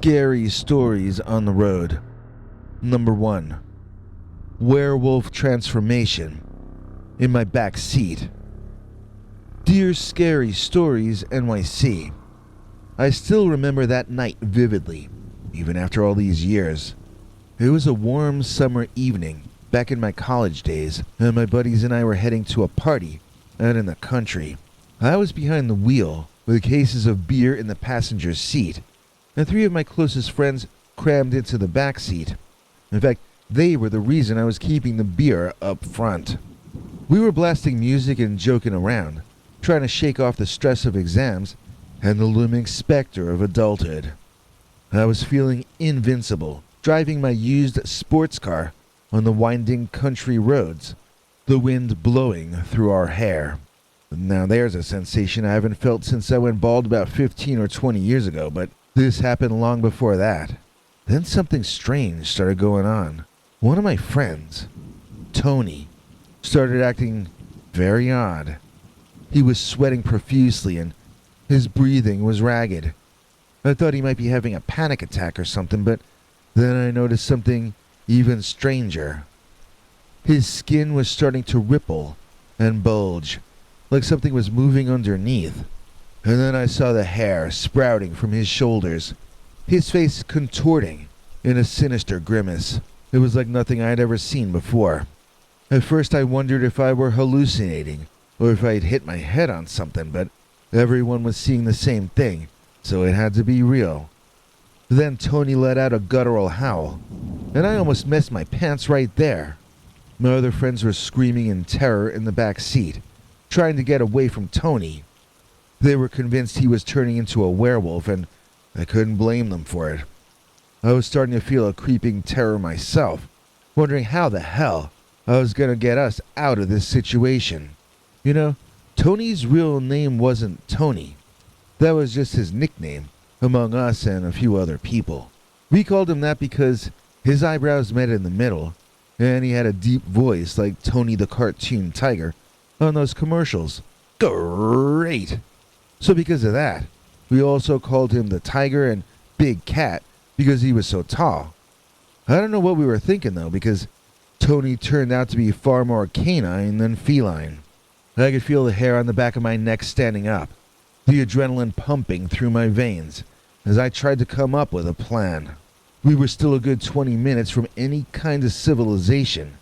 Scary stories on the road. Number 1. Werewolf transformation in my back seat. Dear Scary Stories NYC. I still remember that night vividly, even after all these years. It was a warm summer evening back in my college days, and my buddies and I were heading to a party out in the country. I was behind the wheel with cases of beer in the passenger seat, and 3 of my closest friends crammed into the back seat. In fact, they were the reason I was keeping the beer up front. We were blasting music and joking around, trying to shake off the stress of exams and the looming specter of adulthood. I was feeling invincible, driving my used sports car on the winding country roads, the wind blowing through our hair. Now there's a sensation I haven't felt since I went bald about 15 or 20 years ago, but this happened long before that. Then something strange started going on. One of my friends, Tony, started acting very odd. He was sweating profusely and his breathing was ragged. I thought he might be having a panic attack or something, but then I noticed something even stranger. His skin was starting to ripple and bulge, like something was moving underneath. And then I saw the hair sprouting from his shoulders, his face contorting in a sinister grimace. It was like nothing I had ever seen before. At first I wondered if I were hallucinating, or if I had hit my head on something, but everyone was seeing the same thing, so it had to be real. Then Tony let out a guttural howl, and I almost messed my pants right there. My other friends were screaming in terror in the back seat, trying to get away from Tony. They were convinced he was turning into a werewolf, and I couldn't blame them for it. I was starting to feel a creeping terror myself, wondering how the hell I was going to get us out of this situation. You know, Tony's real name wasn't Tony. That was just his nickname among us and a few other people. We called him that because his eyebrows met in the middle, and he had a deep voice like Tony the cartoon tiger on those commercials. Great! So because of that, we also called him the Tiger and Big Cat because he was so tall. I don't know what we were thinking though, because Tony turned out to be far more canine than feline. I could feel the hair on the back of my neck standing up, the adrenaline pumping through my veins as I tried to come up with a plan. We were still a good 20 minutes from any kind of civilization,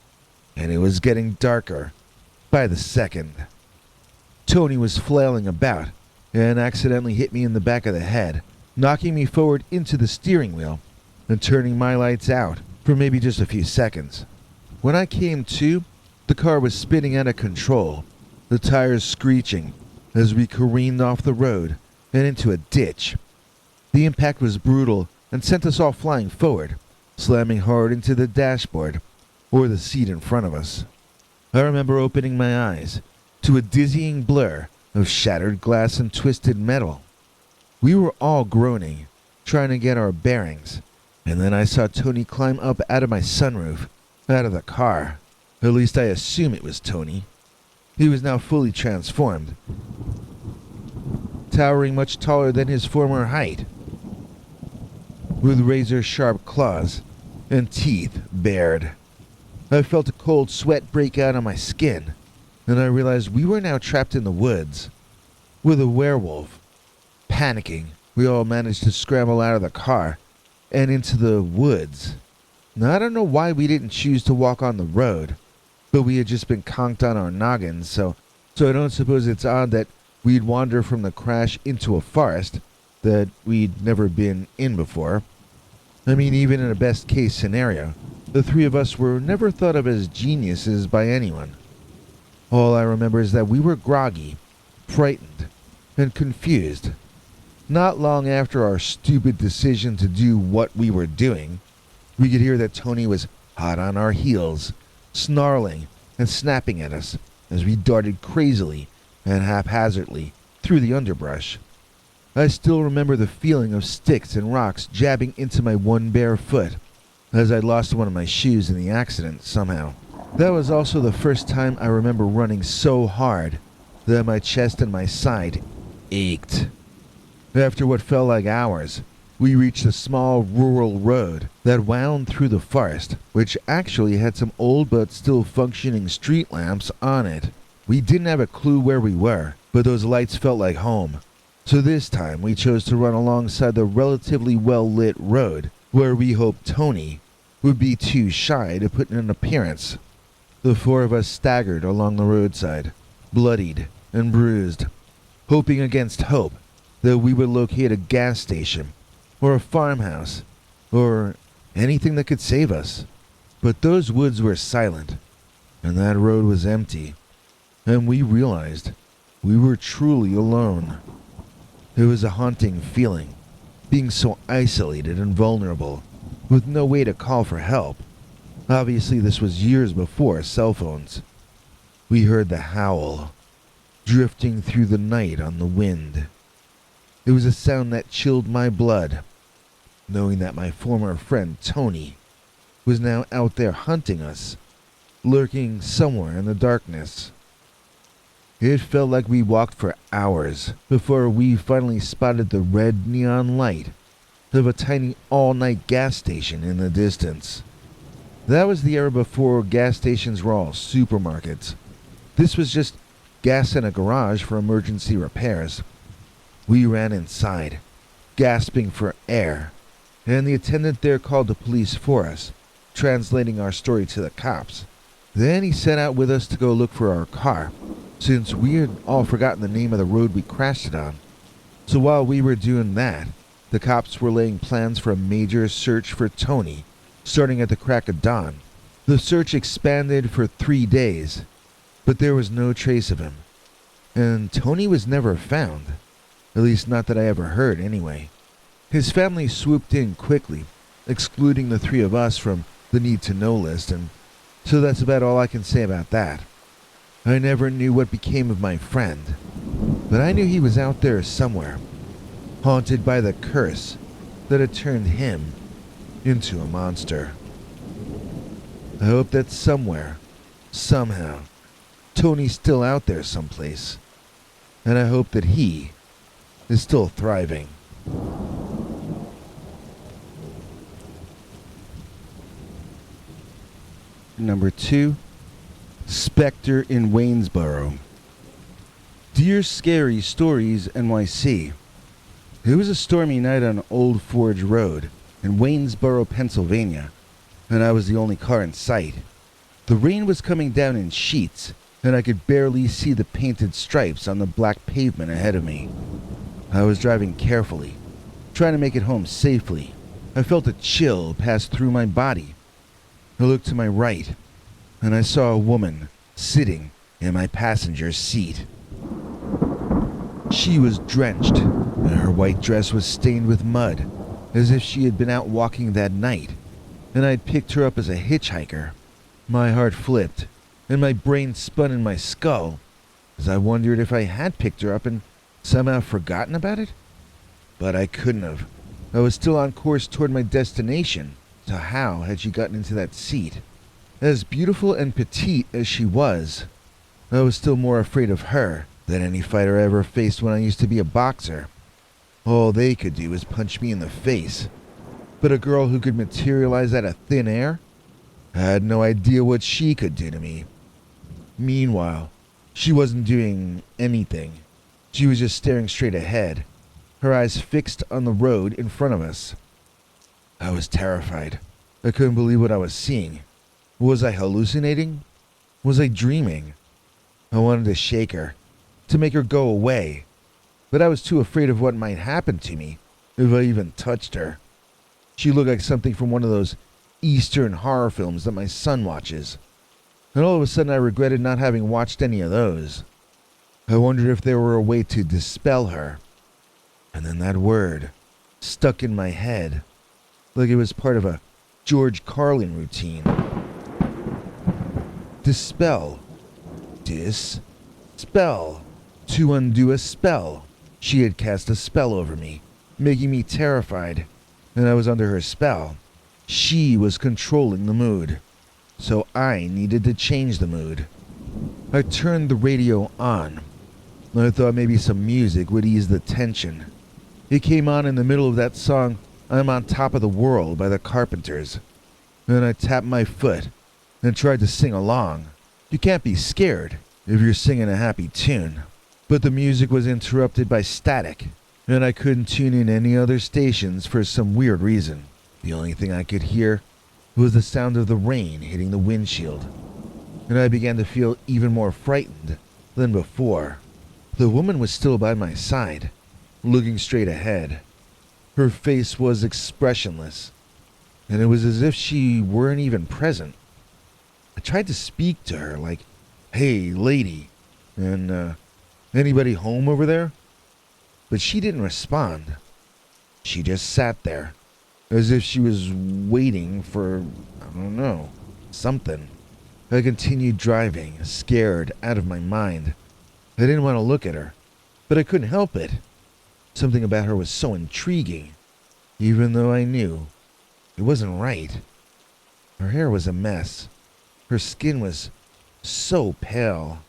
and it was getting darker by the second. Tony was flailing about and accidentally hit me in the back of the head, knocking me forward into the steering wheel and turning my lights out for maybe just a few seconds. When I came to, the car was spinning out of control, the tires screeching as we careened off the road and into a ditch. The impact was brutal and sent us all flying forward, slamming hard into the dashboard or the seat in front of us. I remember opening my eyes to a dizzying blur of shattered glass and twisted metal. We were all groaning, trying to get our bearings, and then I saw Tony climb up out of my sunroof, out of the car. At least I assume it was Tony. He was now fully transformed, towering much taller than his former height, with razor-sharp claws and teeth bared. I felt a cold sweat break out on my skin, and I realized we were now trapped in the woods with a werewolf. Panicking, we all managed to scramble out of the car and into the woods. Now, I don't know why we didn't choose to walk on the road, but we had just been conked on our noggins, so I don't suppose it's odd that we'd wander from the crash into a forest that we'd never been in before. I mean, even in a best-case scenario, the 3 of us were never thought of as geniuses by anyone. All I remember is that we were groggy, frightened, and confused. Not long after our stupid decision to do what we were doing, we could hear that Tony was hot on our heels, snarling and snapping at us as we darted crazily and haphazardly through the underbrush. I still remember the feeling of sticks and rocks jabbing into my one bare foot, as I lost one of my shoes in the accident somehow. That was also the first time I remember running so hard that my chest and my side ached. After what felt like hours, We reached a small rural road that wound through the forest, which actually had some old but still functioning street lamps on it. We didn't have a clue where we were, but those lights felt like home. So this time we chose to run alongside the relatively well-lit road, where we hoped Tony would be too shy to put in an appearance. The four of us staggered along the roadside, bloodied and bruised, hoping against hope that we would locate a gas station or a farmhouse or anything that could save us. But those woods were silent, and that road was empty, and we realized we were truly alone. It was a haunting feeling, being so isolated and vulnerable, with no way to call for help. Obviously, this was years before cell phones. We heard the howl, drifting through the night on the wind. It was a sound that chilled my blood, knowing that my former friend Tony was now out there hunting us, lurking somewhere in the darkness. It felt like we walked for hours before we finally spotted the red neon light of a tiny all-night gas station in the distance. That was the era before gas stations were all supermarkets. This was just gas in a garage for emergency repairs. We ran inside, gasping for air, and the attendant there called the police for us, translating our story to the cops. Then he set out with us to go look for our car, since we had all forgotten the name of the road we crashed it on. So while we were doing that, the cops were laying plans for a major search for Tony, starting at the crack of dawn. The search expanded for 3 days, but there was no trace of him. And Tony was never found. At least not that I ever heard, anyway. His family swooped in quickly, excluding the 3 of us from the need-to-know list, and so that's about all I can say about that. I never knew what became of my friend, but I knew he was out there somewhere, haunted by the curse that had turned him into a monster. I hope that somewhere, somehow, Tony's still out there someplace, and I hope that he is still thriving. Number 2, Spectre in Waynesboro. Dear Scary Stories NYC. It was a stormy night on Old Forge Road in Waynesboro, Pennsylvania, and I was the only car in sight. The rain was coming down in sheets, and I could barely see the painted stripes on the black pavement ahead of me. I was driving carefully, trying to make it home safely. I felt a chill pass through my body. I looked to my right, and I saw a woman sitting in my passenger's seat. She was drenched, and her white dress was stained with mud, as if she had been out walking that night, and I'd picked her up as a hitchhiker. My heart flipped, and my brain spun in my skull, as I wondered if I had picked her up and somehow forgotten about it. But I couldn't have. I was still on course toward my destination, so how had she gotten into that seat? As beautiful and petite as she was, I was still more afraid of her than any fighter I ever faced when I used to be a boxer. All they could do was punch me in the face. But a girl who could materialize out of thin air? I had no idea what she could do to me. Meanwhile, she wasn't doing anything. She was just staring straight ahead, her eyes fixed on the road in front of us. I was terrified. I couldn't believe what I was seeing. Was I hallucinating? Was I dreaming? I wanted to shake her, to make her go away, but I was too afraid of what might happen to me if I even touched her. She looked like something from one of those Eastern horror films that my son watches, and all of a sudden I regretted not having watched any of those. I wondered if there were a way to dispel her, and then that word stuck in my head, like it was part of a George Carlin routine. Dispel. Spell. To undo a spell. She had cast a spell over me, making me terrified, and I was under her spell. She was controlling the mood, so I needed to change the mood. I turned the radio on. I thought maybe some music would ease the tension. It came on in the middle of that song, I'm on Top of the World by the Carpenters. And I tapped my foot and tried to sing along. You can't be scared if you're singing a happy tune. But the music was interrupted by static, and I couldn't tune in any other stations for some weird reason. The only thing I could hear was the sound of the rain hitting the windshield, and I began to feel even more frightened than before. The woman was still by my side, looking straight ahead. Her face was expressionless, and it was as if she weren't even present. I tried to speak to her like, "Hey, lady, and anybody home over there?" But she didn't respond. She just sat there, as if she was waiting for, I don't know, something. I continued driving, scared out of my mind. I didn't want to look at her, but I couldn't help it. Something about her was so intriguing, even though I knew it wasn't right. Her hair was a mess. Her skin was so pale.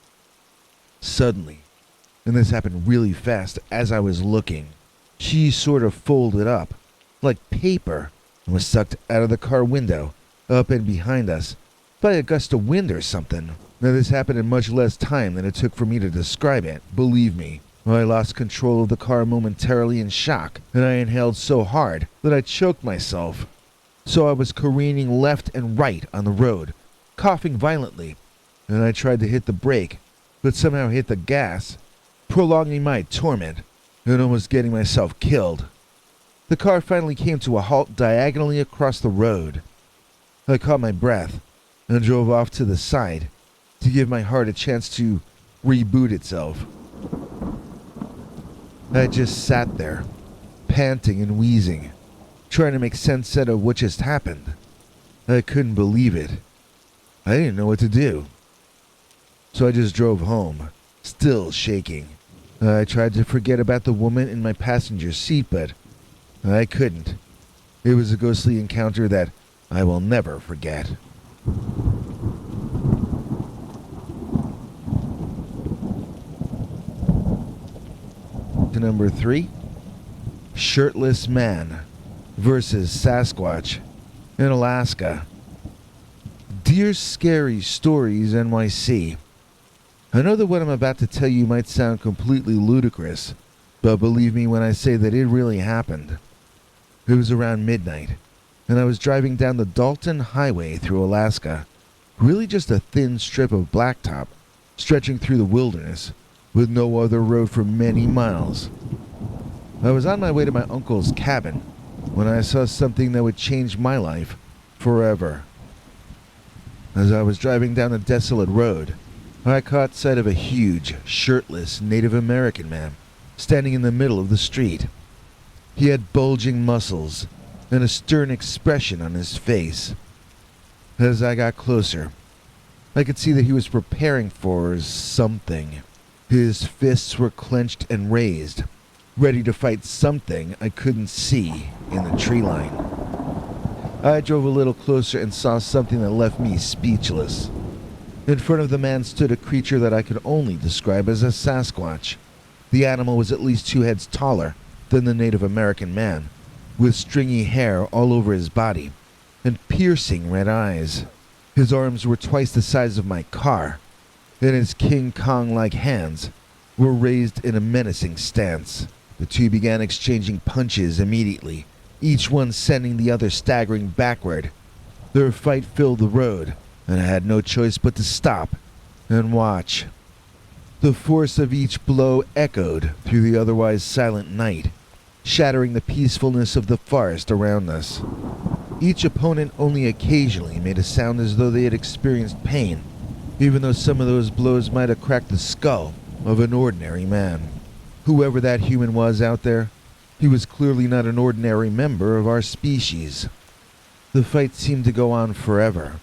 Suddenly, and this happened really fast as I was looking, she sort of folded up, like paper, and was sucked out of the car window, up and behind us, by a gust of wind or something. Now this happened in much less time than it took for me to describe it, believe me. I lost control of the car momentarily in shock, and I inhaled so hard that I choked myself. So I was careening left and right on the road, coughing violently, and I tried to hit the brake, but somehow hit the gas, prolonging my torment and almost getting myself killed. The car finally came to a halt diagonally across the road. I caught my breath and drove off to the side to give my heart a chance to reboot itself. I just sat there, panting and wheezing, trying to make sense out of what just happened. I couldn't believe it. I didn't know what to do. So I just drove home, still shaking. I tried to forget about the woman in my passenger seat, but I couldn't. It was a ghostly encounter that I will never forget. To number 3, Shirtless Man versus Sasquatch in Alaska. Dear Scary Stories NYC. I know that what I'm about to tell you might sound completely ludicrous, but believe me when I say that it really happened. It was around midnight, and I was driving down the Dalton Highway through Alaska, really just a thin strip of blacktop stretching through the wilderness, with no other road for many miles. I was on my way to my uncle's cabin when I saw something that would change my life forever. As I was driving down the desolate road, I caught sight of a huge, shirtless Native American man standing in the middle of the street. He had bulging muscles and a stern expression on his face. As I got closer, I could see that he was preparing for something. His fists were clenched and raised, ready to fight something I couldn't see in the tree line. I drove a little closer and saw something that left me speechless. In front of the man stood a creature that I could only describe as a Sasquatch. The animal was at least 2 heads taller than the Native American man, with stringy hair all over his body and piercing red eyes. His arms were twice the size of my car, and his King Kong-like hands were raised in a menacing stance. The two began exchanging punches immediately, each one sending the other staggering backward. Their fight filled the road, and I had no choice but to stop and watch. The force of each blow echoed through the otherwise silent night, shattering the peacefulness of the forest around us. Each opponent only occasionally made a sound as though they had experienced pain, even though some of those blows might have cracked the skull of an ordinary man. Whoever that human was out there, he was clearly not an ordinary member of our species. The fight seemed to go on forever,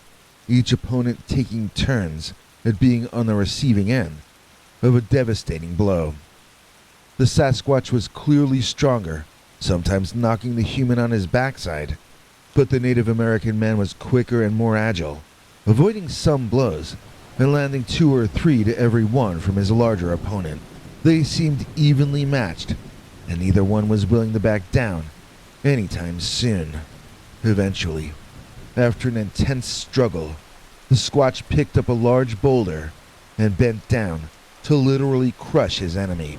each opponent taking turns at being on the receiving end of a devastating blow. The Sasquatch was clearly stronger, sometimes knocking the human on his backside, but the Native American man was quicker and more agile, avoiding some blows and landing 2 or 3 to every one from his larger opponent. They seemed evenly matched, and neither one was willing to back down anytime soon. Eventually, after an intense struggle, the Squatch picked up a large boulder and bent down to literally crush his enemy.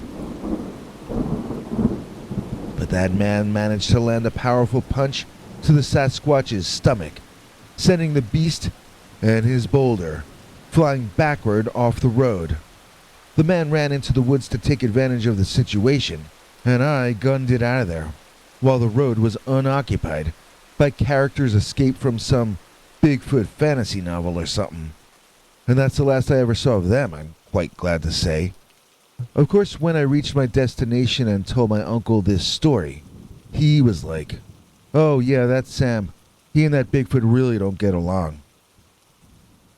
But that man managed to land a powerful punch to the Sasquatch's stomach, sending the beast and his boulder flying backward off the road. The man ran into the woods to take advantage of the situation, and I gunned it out of there, while the road was unoccupied by characters escaped from some Bigfoot fantasy novel or something. And that's the last I ever saw of them, I'm quite glad to say. Of course, when I reached my destination and told my uncle this story, he was like, "Oh yeah, that's Sam. He and that Bigfoot really don't get along."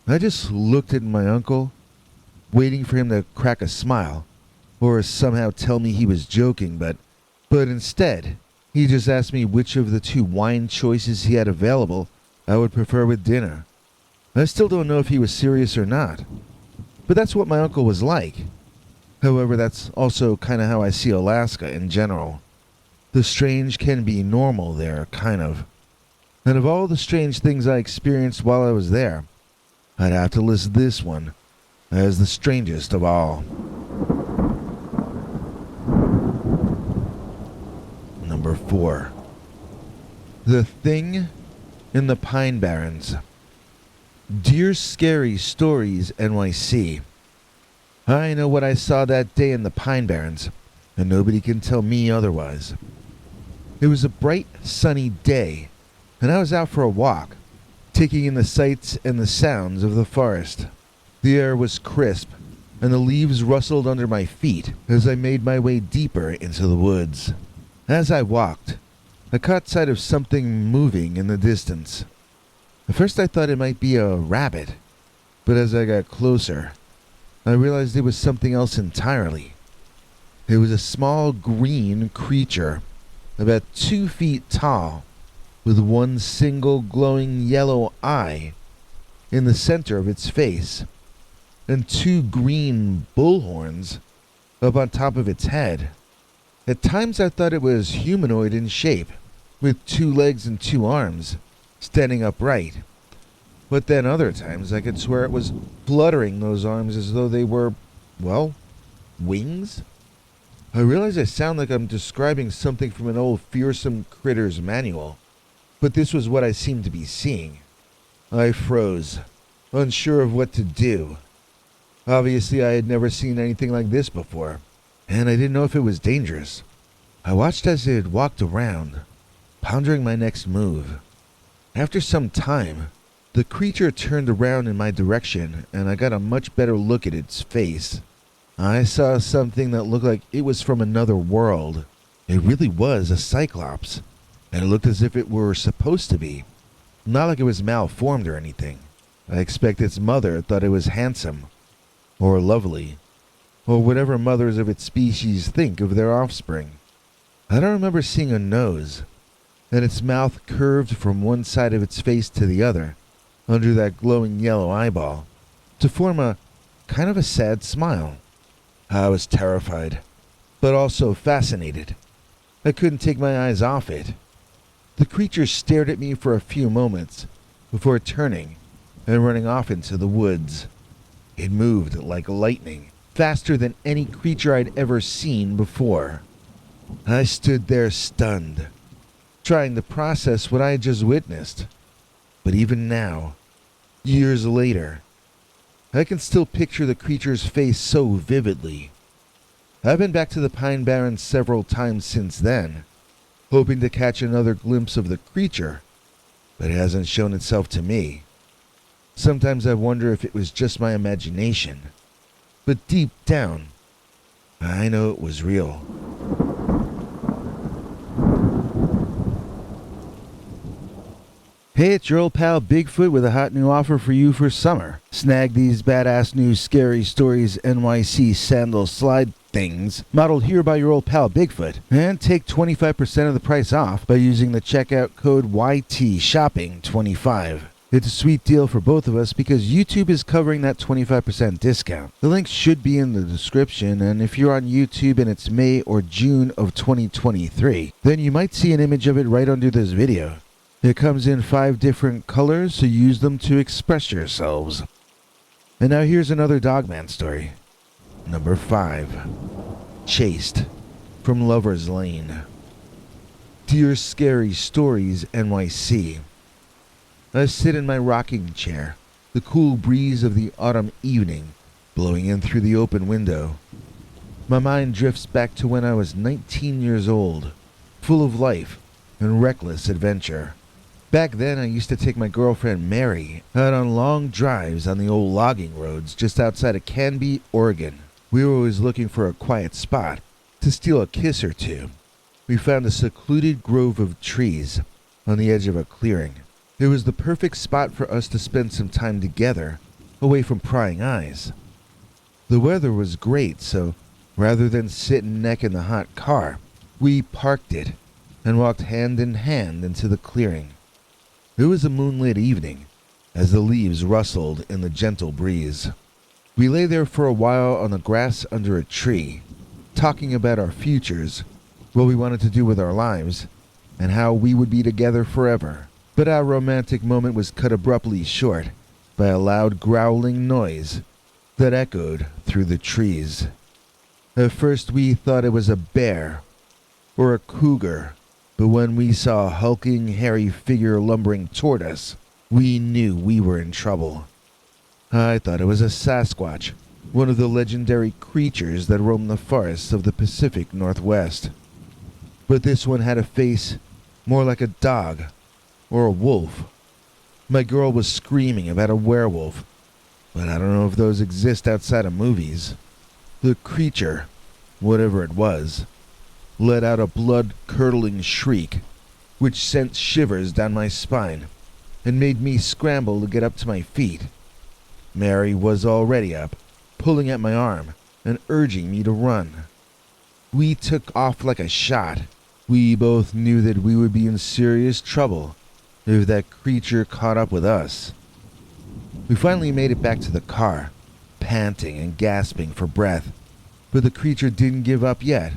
I just looked at my uncle, waiting for him to crack a smile, or somehow tell me he was joking, but instead, he just asked me which of the two wine choices he had available I would prefer with dinner. I still don't know if he was serious or not, but that's what my uncle was like. However, that's also kind of how I see Alaska in general. The strange can be normal there, kind of. And of all the strange things I experienced while I was there, I'd have to list this one as the strangest of all. Number 4. The Thing in the Pine Barrens. Dear Scary Stories NYC. I know what I saw that day in the Pine Barrens, and nobody can tell me otherwise. It was a bright, sunny day, and I was out for a walk, taking in the sights and the sounds of the forest. The air was crisp, and the leaves rustled under my feet as I made my way deeper into the woods. As I walked, I caught sight of something moving in the distance. At first I thought it might be a rabbit, but as I got closer, I realized it was something else entirely. It was a small green creature, about 2 feet tall, with one single glowing yellow eye in the center of its face, and 2 green bullhorns up on top of its head. At times I thought it was humanoid in shape, with 2 legs and 2 arms, standing upright. But then other times I could swear it was fluttering those arms as though they were, well, wings? I realize I sound like I'm describing something from an old Fearsome Critters manual, but this was what I seemed to be seeing. I froze, unsure of what to do. Obviously I had never seen anything like this before, and I didn't know if it was dangerous. I watched as it walked around, pondering my next move. After some time, the creature turned around in my direction, and I got a much better look at its face. I saw something that looked like it was from another world. It really was a cyclops, and it looked as if it were supposed to be. Not like it was malformed or anything. I expect its mother thought it was handsome, or lovely, or whatever mothers of its species think of their offspring. I don't remember seeing a nose, and its mouth curved from one side of its face to the other, under that glowing yellow eyeball, to form a kind of a sad smile. I was terrified, but also fascinated. I couldn't take my eyes off it. The creature stared at me for a few moments, before turning and running off into the woods. It moved like lightning, faster than any creature I'd ever seen before. I stood there stunned, trying to process what I had just witnessed. But even now, years later, I can still picture the creature's face so vividly. I've been back to the Pine Barrens several times since then, hoping to catch another glimpse of the creature, but it hasn't shown itself to me. Sometimes I wonder if it was just my imagination, but deep down, I know it was real. Hey, it's your old pal Bigfoot with a hot new offer for you for summer. Snag these badass new Scary Stories NYC sandal slide things modeled here by your old pal Bigfoot, and take 25% of the price off by using the checkout code YTShopping25. It's a sweet deal for both of us because YouTube is covering that 25% discount. The link should be in the description, and if you're on YouTube and it's May or June of 2023, then you might see an image of it right under this video. It comes in 5 different colors, so use them to express yourselves. And now here's another Dogman story. Number 5. Chased from Lover's Lane. Dear Scary Stories NYC. I sit in my rocking chair, the cool breeze of the autumn evening blowing in through the open window. My mind drifts back to when I was 19 years old, full of life and reckless adventure. Back then, I used to take my girlfriend Mary out on long drives on the old logging roads just outside of Canby, Oregon. We were always looking for a quiet spot to steal a kiss or two. We found a secluded grove of trees on the edge of a clearing. It was the perfect spot for us to spend some time together, away from prying eyes. The weather was great, so rather than sit neck in the hot car, we parked it and walked hand in hand into the clearing. It was a moonlit evening, as the leaves rustled in the gentle breeze. We lay there for a while on the grass under a tree, talking about our futures, what we wanted to do with our lives, and how we would be together forever. But our romantic moment was cut abruptly short by a loud growling noise that echoed through the trees. At first we thought it was a bear or a cougar, but when we saw a hulking, hairy figure lumbering toward us, we knew we were in trouble. I thought it was a Sasquatch, one of the legendary creatures that roam the forests of the Pacific Northwest. But this one had a face more like a dog or a wolf. My girl was screaming about a werewolf, but I don't know if those exist outside of movies. The creature, whatever it was, let out a blood-curdling shriek, which sent shivers down my spine and made me scramble to get up to my feet. Mary was already up, pulling at my arm and urging me to run. We took off like a shot. We both knew that we would be in serious trouble if that creature caught up with us. We finally made it back to the car, panting and gasping for breath, but the creature didn't give up yet.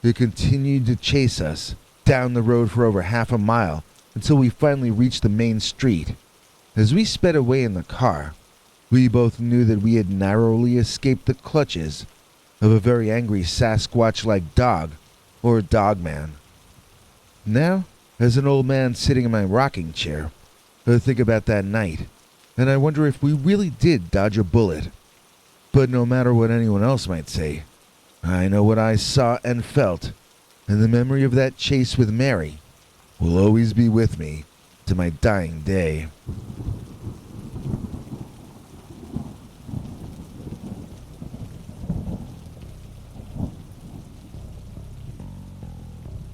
It continued to chase us down the road for over half a mile until we finally reached the main street. As we sped away in the car, we both knew that we had narrowly escaped the clutches of a very angry Sasquatch-like dog or Dogman. Now, as an old man sitting in my rocking chair, I think about that night, and I wonder if we really did dodge a bullet. But no matter what anyone else might say, I know what I saw and felt, and the memory of that chase with Mary will always be with me to my dying day.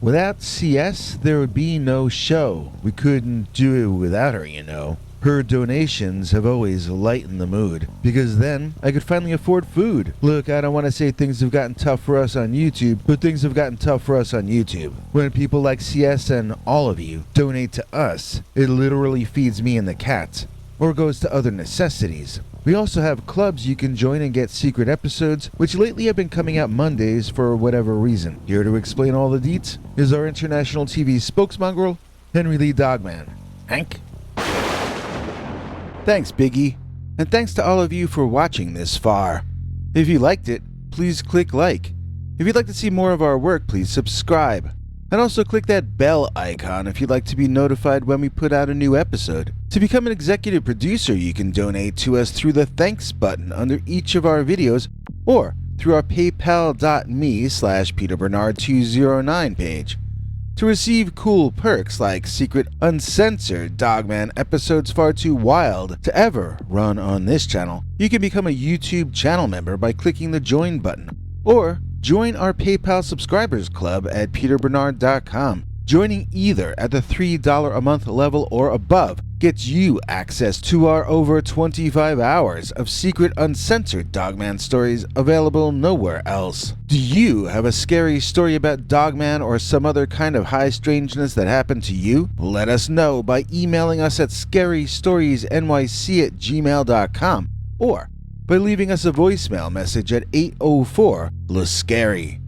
Without CS, there would be no show. We couldn't do it without her, you know. Her donations have always lightened the mood, because then I could finally afford food. Look, I don't want to say things have gotten tough for us on YouTube, but things have gotten tough for us on YouTube. When people like CS and all of you donate to us, it literally feeds me and the cats, or goes to other necessities. We also have clubs you can join and get secret episodes, which lately have been coming out Mondays for whatever reason. Here to explain all the deets is our international TV spokesmongrel, Henry Lee Dogman. Hank? Thanks, Biggie. And thanks to all of you for watching this far. If you liked it, please click like. If you'd like to see more of our work, please subscribe. And also click that bell icon if you'd like to be notified when we put out a new episode. To become an executive producer, you can donate to us through the thanks button under each of our videos or through our paypal.me/PeterBernard209 page. To receive cool perks like secret uncensored Dogman episodes far too wild to ever run on this channel, you can become a YouTube channel member by clicking the join button, or join our PayPal subscribers club at peterbernard.com. Joining either at the $3 a month level or above gets you access to our over 25 hours of secret uncensored Dogman stories available nowhere else. Do you have a scary story about Dogman or some other kind of high strangeness that happened to you? Let us know by emailing us at scarystoriesnyc@gmail.com or by leaving us a voicemail message at 804-LA-SCARY.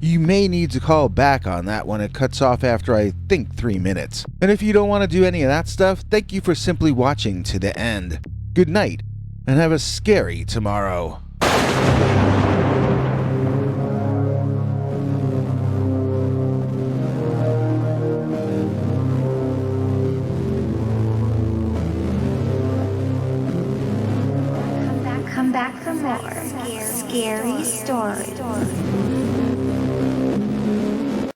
You may need to call back on that one. It cuts off after, I think, 3 minutes. And if you don't want to do any of that stuff, thank you for simply watching to the end. Good night, and have a scary tomorrow. Come back for more scary stories.